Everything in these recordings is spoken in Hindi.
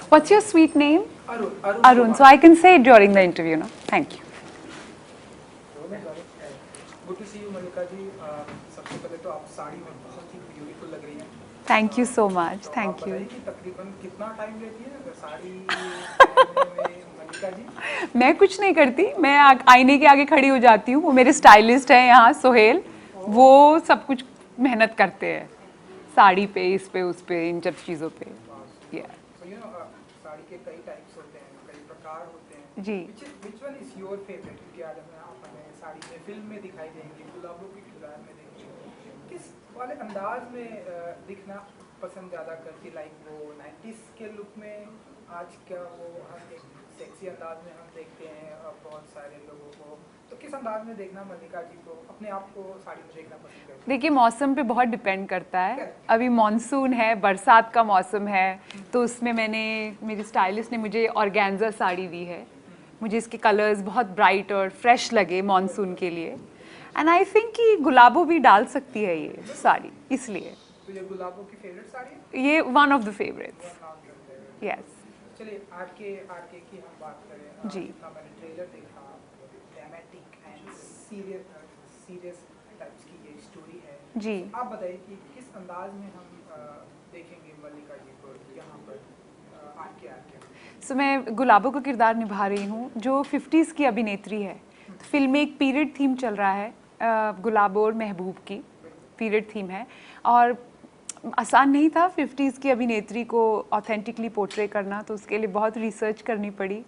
What's your sweet name? Arun. Arun. So I can say it during the interview, no? Thank you. Good to see you, Mallika जी. सबसे पहले तो आप साड़ी में बहुत ही ब्यूटीफुल लग रही हैं. Thank you so much. तो Thank आप you. बताइए कि तकरीबन कितना टाइम लेती है साड़ी पहनने में मल्लिका जी? मैं कुछ नहीं करती, मैं आईने के आगे खड़ी हो जाती हूँ. वो मेरे स्टाइलिस्ट हैं यहाँ सोहेल, वो सब कुछ मेहनत करते हैं साड़ी पे, इस पे, उस पे, इन सब चीज़ों पे. Yeah. So you know, sari के कई टाइप्स होते हैं, कई प्रकार होते हैं. जी. Which one is your favorite? क्योंकि आज हमें साड़ी में फिल्म में दिखाई देंगे, गुलाबों के किरदार में देखेंगे. किस वाले अंदाज में दिखना पसंद ज़्यादा करती, लाइक वो 90s के लुक में, आज क्या वो हम एक सेक्सी अंदाज में हम देखते हैं बहुत सारे लोगों को, तो किस अंदाज में देखना मल्लिका जी को, अपने आप को साड़ी में देखना पसंद करती? देखिए, मौसम पे बहुत डिपेंड करता है. अभी मॉनसून है, बरसात का मौसम है, तो उसमें मेरी स्टाइलिस्ट ने मुझे ऑर्गेन्जा साड़ी दी है. मुझे इसके कलर्स बहुत ब्राइट और फ्रेश लगे मॉनसून के लिए. एंड आई थिंक कि गुलाबो भी डाल सकती है ये साड़ी, इसलिए. तो ये गुलाबों की फेवरेट साड़ी है? ये one of the favourites. Yes. चलिए आरके की हम बात करें. जी. मैंने ट्रेलर देखा, ड्रामेटिक एंड सीरियस टाइप्स की ये स्टोरी है. जी. आप बताइए कि किस अंदाज में हम देखेंगे मल्लिका जी को यहाँ पर आरके. सो मैं गुलाबो का किरदार निभा रही हूँ, जो 50s की अभिनेत्री है. तो फिल्म में एक पीरियड थीम चल रहा है, गुलाबो और महबूब की पीरियड थीम है. और आसान नहीं था 50s की अभिनेत्री को ऑथेंटिकली पोर्ट्रे करना, तो उसके लिए बहुत रिसर्च करनी पड़ी.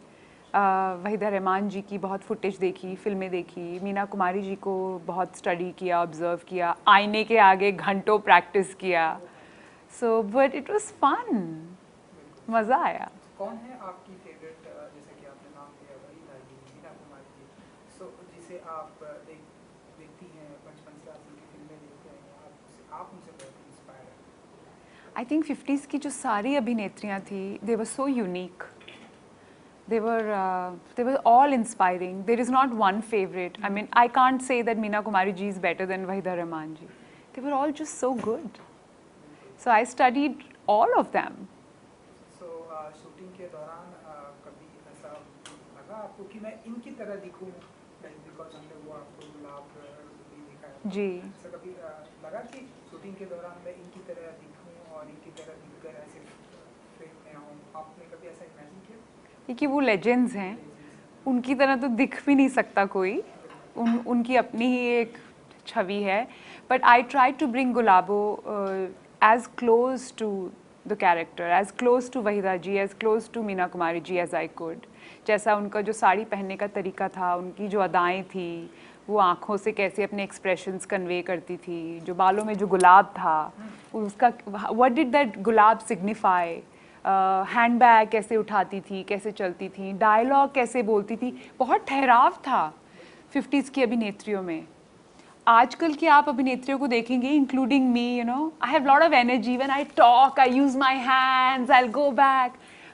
वहीदा रहमान जी की बहुत फुटेज देखी, फिल्में देखी, मीना कुमारी जी को बहुत स्टडी किया, ऑब्जर्व किया, आईने के आगे घंटों प्रैक्टिस किया. So but it was fun, मज़ा आया. कौन है आपकी फेवरेट, जैसे कि आपने नाम लिया वहीदा जी, मीना कुमारी जी, सो जिसे आप देखती हैं बचपन से, आप उनकी फिल्में देखते हैं, आप उनसे बहुत इंस्पायर हैं? आई थिंक 50s की जो सारी अभिनेत्रियाँ थी, they were so unique. They were all inspiring. There is not one favorite. I mean, I can't say that Meena Kumari ji is better than Wahida Rahman ji. They were all just so good. So I studied all of them. So shooting के दौरान कभी ऐसा लगा आपको कि मैं इनकी तरह दिखूं, बिकॉज हमने वो आपको गुलाब भी दिखाया जी. ऐसा कभी लगा कि शूटिंग के दौरान मैं इनकी तरह दिखूं और इनकी तरह दिखकर ऐसे फिल्म में आऊं, आपने कभी ऐसा इमेजिन किया? क्योंकि वो लेजेंड्स हैं, उनकी तरह तो दिख भी नहीं सकता कोई. उनकी अपनी ही एक छवि है. But I try to bring Gulabo as close to the character, as close to Waheeda ji, as close to Meena Kumari ji as I could. जैसा उनका जो साड़ी पहनने का तरीका था, उनकी जो अदाएँ थी, वो आँखों से कैसे अपने एक्सप्रेशंस कन्वे करती थी, जो बालों में जो गुलाब था, उसका what did that gulab signify, handbag कैसे उठाती थी, कैसे चलती थी, डायलॉग कैसे बोलती थी, बहुत ठहराव था 50s की अभिनेत्रियों में. आजकल की आप अभिनेत्रियों को देखेंगे, including me, you know, I have lot of energy when I talk, I use my hands, I will go back.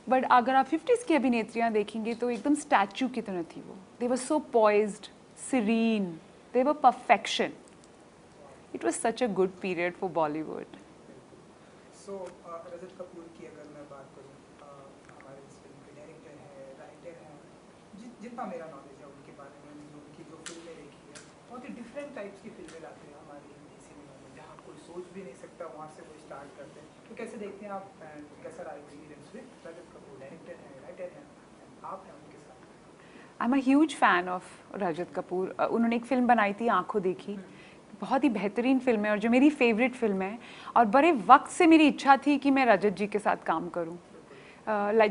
But अगर आप 50s की अभिनेत्रियाँ देखेंगे तो एकदम स्टैचू की तरह थी वो. They were so poised, serene, they were perfection. It was such a good period for Bollywood. So Rajat Kapoor की अगर मैं बात करूं, हमारे इस फिल्म के डायरेक्टर हैं, राइटर हैं, जितना मेरा नॉलेज है उनके बारे में, उनकी जो फिल्में देखी है, बहुत ही डिफरेंट टाइप्स की फिल्में लाते हैं हमारे हिंदी सिनेमा में, जहाँ कोई सोच भी नहीं सकता वहाँ से वो स्टार्ट करते हैं. तो कैसे देखते हैं आप, कैसा रहा experience with Rajat Kapoor? Director हैं, राइटर हैं, आप हैं उनके साथ. I am a huge fan of Rajat Kapoor. उन्होंने एक फ़िल्म बनाई थी आँखों देखी, बहुत ही बेहतरीन फिल्म है और जो मेरी फेवरेट फिल्म है. और बड़े वक्त से मेरी इच्छा थी कि मैं रजत जी के साथ काम करूं.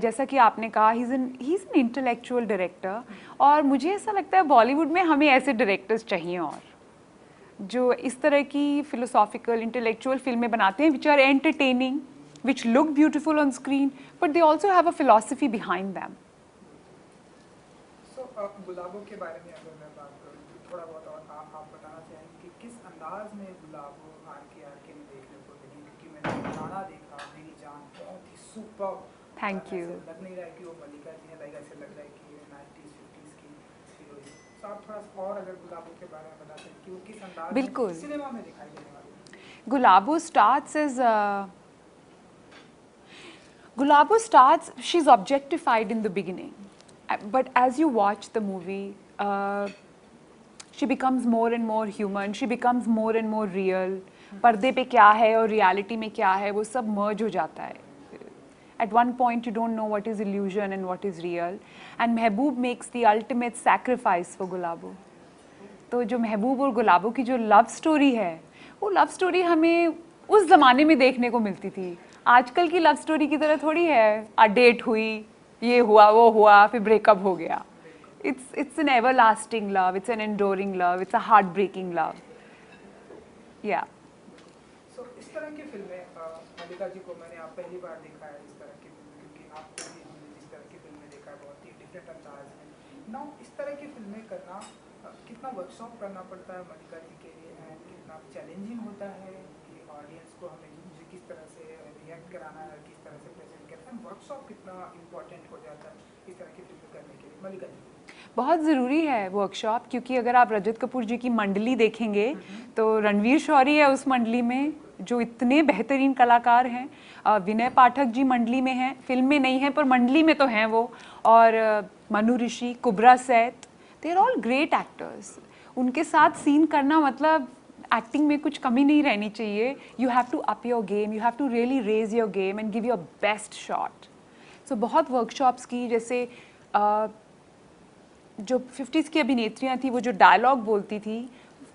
जैसा कि आपने कहा, he is an intellectual director. और मुझे ऐसा लगता है बॉलीवुड में हमें ऐसे डायरेक्टर्स चाहिए, और जो इस तरह की फिलोसॉफिकल इंटेलेक्चुअल फिल्में बनाते हैं, which are entertaining, which look beautiful on screen, but they also have a philosophy behind them. So गुलाबों के बारे में अगर मैं बात करूँ तो थोड़ा बहुत और आप बताना चाहेंगे कि किस अंदाज में गुलाबों आरके में देखने को मिली? क्योंकि मैंने गाना देखा, मेरी जान, बहुत ही सुपर. Thank you. लग नहीं रहा है कि वो मल्लिका जी हैं, लाइक ऐसे लग रहा है कि ये 90s 50s की हीरोइन. तो आप थोड़ा सा और अगर गुलाबों के बारे में बताते हैं कि वो किस अंदाज में सिनेमा में दिखाई देने वाली है? गुलाबो starts as Gulabo starts, she's objectified in the beginning. But as you watch the movie, she becomes more and more human, she becomes more and more real. पर्दे पे क्या है और reality में क्या है वो सब merge हो जाता है. At one point you don't know what is illusion and what is real. And Mehboob makes the ultimate sacrifice for Gulabo. तो जो महबूब और गुलाबो की जो लव स्टोरी है वो लव स्टोरी हमें उस ज़माने में देखने को मिलती थी. आजकल की लव स्टोरी की तरह थोड़ी है, डेट हुई, ये हुआ वो हुआ, फिर ब्रेकअप हो गया. It's an everlasting love, it's an enduring love, it's a heartbreaking love. Yeah. So इस तरह की फिल्में मल्लिका जी को मैंने आप पहली बार देखा है इस तरह की फिल्में, क्योंकि आपको भी हमने जिस तरह की फिल्में देखा है बहुत ही डिफरेंट अंदाज है. नाउ इस तरह की फिल्में करना कितना वर्कशॉप करना पड़ता है मल्लिका जी के लिए, एंड कितना चैलेंजिंग होता है कि ऑडियंस को हमें मुझे किस तरह से रिएक्ट कराना है, किस तरह से प्रेजेंट करना है, वर्कशॉप कितना इम्पोर्टेंट हो जाता है इस तरह की फिल्में करने के लिए मल्लिका जी? बहुत ज़रूरी है वर्कशॉप, क्योंकि अगर आप रजत कपूर जी की मंडली देखेंगे तो रणवीर शौरी है उस मंडली में जो इतने बेहतरीन कलाकार हैं. विनय पाठक जी मंडली में हैं, फिल्म में नहीं हैं पर मंडली में तो हैं वो. और Manu Rishi, Kubbra Sait, they are all great actors. उनके साथ सीन करना मतलब एक्टिंग में कुछ कमी नहीं रहनी चाहिए. You have to up your game, you have to really raise your game and give your best shot. So बहुत वर्कशॉप्स की, जैसे जो 50s की अभिनेत्रियाँ थी वो जो डायलॉग बोलती थी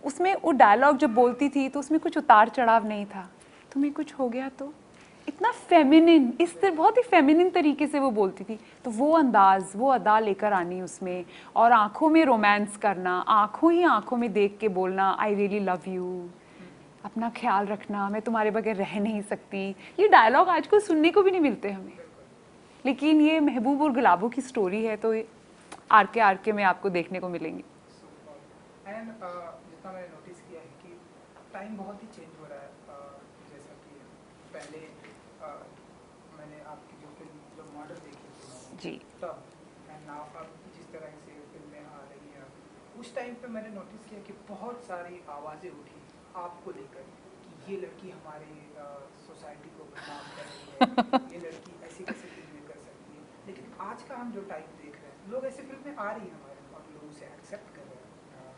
उसमें वो डायलॉग जब बोलती थी तो उसमें कुछ उतार चढ़ाव नहीं था. तुम्हें कुछ हो गया तो इतना फेमिनिन, इस तरह बहुत ही फेमिनिन तरीके से वो बोलती थी. तो वो अंदाज, वो अदा लेकर आनी उसमें, और आंखों में रोमांस करना, आंखों ही आंखों में देख के बोलना आई रियली लव यू, अपना ख्याल रखना, मैं तुम्हारे बगैर रह नहीं सकती. ये डायलॉग आजकल सुनने को भी नहीं मिलते हमें, लेकिन ये महबूब और गुलाबों की स्टोरी है तो आर के में आपको देखने को मिलेंगे. एंड जितना मैंने नोटिस किया है कि टाइम बहुत ही चेंज हो रहा है. जैसा कि पहले मैंने आपकी जो फिल्म जो मॉडल देखी थी जी, तब, एंड नाउ अब जिस तरह से फिल्में आ रही हैं उस टाइम पे मैंने नोटिस किया कि बहुत सारी आवाज़ें उठी आपको लेकर कि ये लड़की हमारी सोसाइटी को बदनाम कर रही है, ये लड़की ऐसी कैसी फिल्में कर सकती है. लेकिन आज का हम जो टाइम देख रहे हैं, लोग ऐसी फिल्में आ रही हैं हमारे और लोग उसे एक्सेप्ट कर रहे हैं,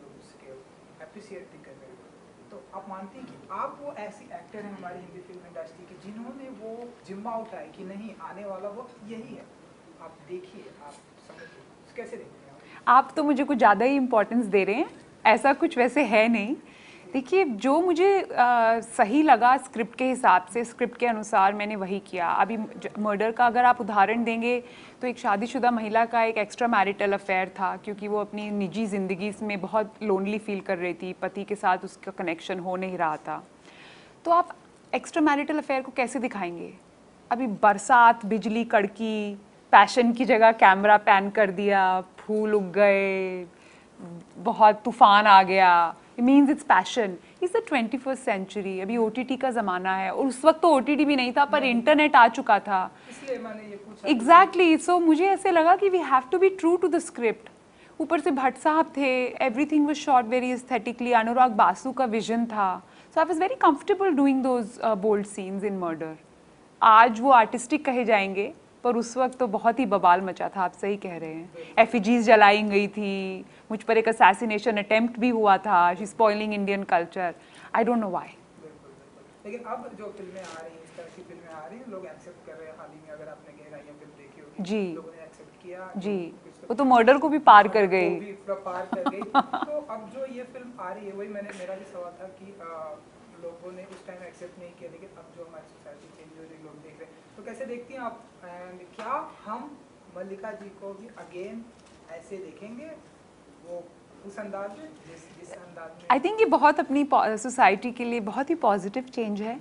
लोग उसके अप्रिसिएट भी कर रहे हैं. तो आप मानते हैं कि आप वो ऐसी एक्टर हैं हमारी हिंदी फिल्म इंडस्ट्री के जिन्होंने वो जिम्मा उठाया कि नहीं, आने वाला वक्त यही है, आप देखिए, आप समझिए, कैसे देखते हैं आप तो मुझे कुछ ज़्यादा ही इम्पोर्टेंस दे रहे हैं. ऐसा कुछ वैसे है नहीं. देखिए, जो मुझे सही लगा स्क्रिप्ट के हिसाब से, स्क्रिप्ट के अनुसार मैंने वही किया. अभी मर्डर का अगर आप उदाहरण देंगे तो एक शादीशुदा महिला का एक एक्स्ट्रा मैरिटल अफेयर था, क्योंकि वो अपनी निजी ज़िंदगी में बहुत लोनली फील कर रही थी, पति के साथ उसका कनेक्शन हो नहीं रहा था. तो आप एक्स्ट्रा मैरिटल अफेयर को कैसे दिखाएंगे? अभी बरसात, बिजली कड़की, पैशन की जगह कैमरा पैन कर दिया, फूल उग गए, बहुत तूफान आ गया. It means it's passion. It's the 21st century. अभी OTT का ज़माना है, और उस वक्त तो OTT भी नहीं था पर इंटरनेट आ चुका था. इसलिए मैंने ये पूछा. Exactly. So मुझे ऐसे लगा कि we have to be true to the script. ऊपर से भट्ट साहब थे, everything was shot very aesthetically. अनुराग बासु का विजन था. So I was very comfortable doing those bold scenes in murder. आज वो आर्टिस्टिक कहे जाएंगे पर उस वक्त तो बहुत ही बवाल मचा था. आप सही कह रहे हैं. एफिजीज जलाई गई थी, मुझ पर एक असैसिनेशन अटेम्प्ट भी हुआ था. She spoiling Indian culture. I don't know why. लेकिन अब जो फिल्में आ रही हैं, इस तरह की फिल्में आ रही हैं, लोग एक्सेप्ट कर रहे हैं. हाल ही में अगर आपने गहराइयां फिल्म देखी होगी, जी, लोगों ने एक्सेप्ट किया. जी, वो तो मर्डर को भी पार कर गई. वो भी पार कर गई. तो अब जो ये फिल्म आ रही है, वही मेरा भी सवाल था कि लोगों ने उस टाइम एक्सेप्ट नहीं किया, लेकिन अब जो हमारी सोसाइटी चेंज हो रही है, लोग देख रहे हैं, तो कैसे देखती हैं आप? एंड क्या हम मल्लिका जी को भी अगेन ऐसे देखेंगे, वो उस अंदाज में जिस अंदाज में? आई थिंक ये बहुत अपनी सोसाइटी के लिए बहुत ही पॉजिटिव चेंज है,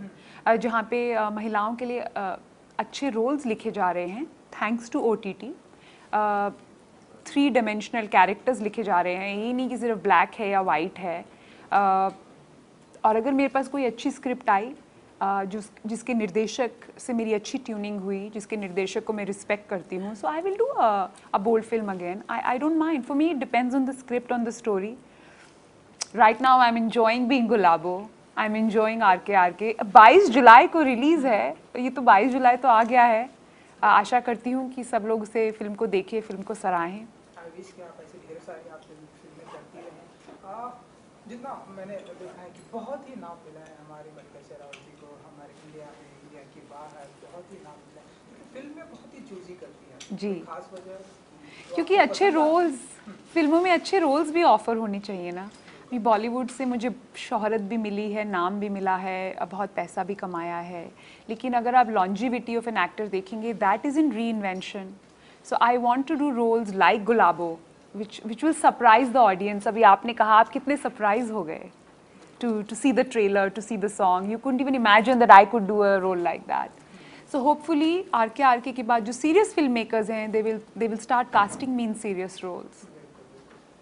जहाँ पे महिलाओं के लिए अच्छे रोल्स लिखे जा रहे हैं thanks to OTT. 3 dimensional characters लिखे जा रहे हैं. ये नहीं कि सिर्फ ब्लैक है या वाइट है. और अगर मेरे पास कोई अच्छी स्क्रिप्ट आई जिसके निर्देशक से मेरी अच्छी ट्यूनिंग हुई, जिसके निर्देशक को मैं रिस्पेक्ट करती हूँ, so I will do a bold film again. I don't mind. For me it depends on the script, on the story. Right now I am enjoying being Gulabo. I am enjoying R K 22 जुलाई को रिलीज़ है, ये तो 22 जुलाई तो आ गया है। आशा करती हूँ कि सब लोग उसे फिल्म को देखें, फिल्म को सराहें। आई विश कि आप ऐसे ढेर सारी आप फिल्में करती रहें। जितना मैंने देखा है कि बहुत ही नाम मिला है हमारे मल्लिका शेरावत जी को हमारे इंडिया में, इंडिया के बाहर बहुत ही नाम मिला है, क्योंकि फिल्म में बहुत ही चूजी करती है। जी। कोई खास वजह क्योंकि अच्छे रोल्स, फिल्मों में अच्छे रोल्स भी ऑफर होने चाहिए ना। अभी बॉलीवुड से मुझे शोहरत भी मिली है, नाम भी मिला है, बहुत पैसा भी कमाया है, लेकिन अगर आप लॉन्जिविटी ऑफ एन एक्टर देखेंगे, that is in reinvention. So I want to do roles like Gulabo which will surprise the audience. अभी आपने कहा, आप कितने सरप्राइज हो गए to see the trailer, to see the song. You couldn't even imagine that I could do a role like that. So hopefully RK के बाद जो serious filmmakers हैं, they will start casting me in serious roles.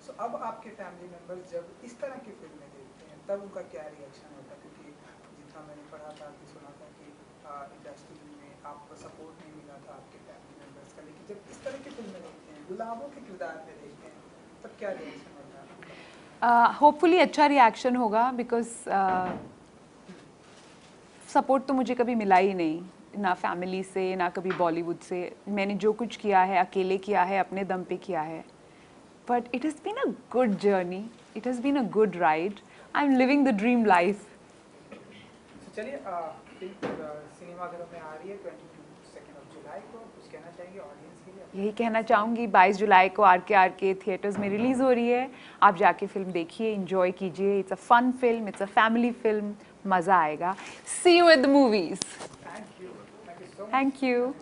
So अब आपके फैमिली मेंबर्स जब इस तरह की फिल्में देखते हैं तब उनका क्या रिएक्शन होता है? क्योंकि जितना मैंने पढ़ा था कि सुना था कि इंडस्ट्री में आपको सपोर्ट नहीं मिला था आपके फैमिली मेंबर्स का, लेकिन जब इस तरह की फिल्में देखते हैं, गुलाबों के किरदार में देखते हैं, तब क्या रिएक्शन होता है? होपफुली अच्छा रिएक्शन होगा, बिकॉज सपोर्ट तो मुझे कभी मिला ही नहीं, ना फैमिली से, ना कभी बॉलीवुड से। मैंने जो कुछ किया है अकेले किया है, अपने दम पे किया है। But it has been a good journey, it has been a good ride. I am living the dream life. चलिए, सिनेमाघरों में आ रही है 22 जुलाई को, कुछ कहना चाहेंगे ऑडियंस के लिए? यही कहना चाहूँगी, 22 जुलाई को आर के थिएटर्स में रिलीज़ हो रही है। आप जाके फिल्म देखिए, एंजॉय कीजिए। It's a fun film, it's a family film, मज़ा आएगा। See you at the movies. Thank you so much. Thank you.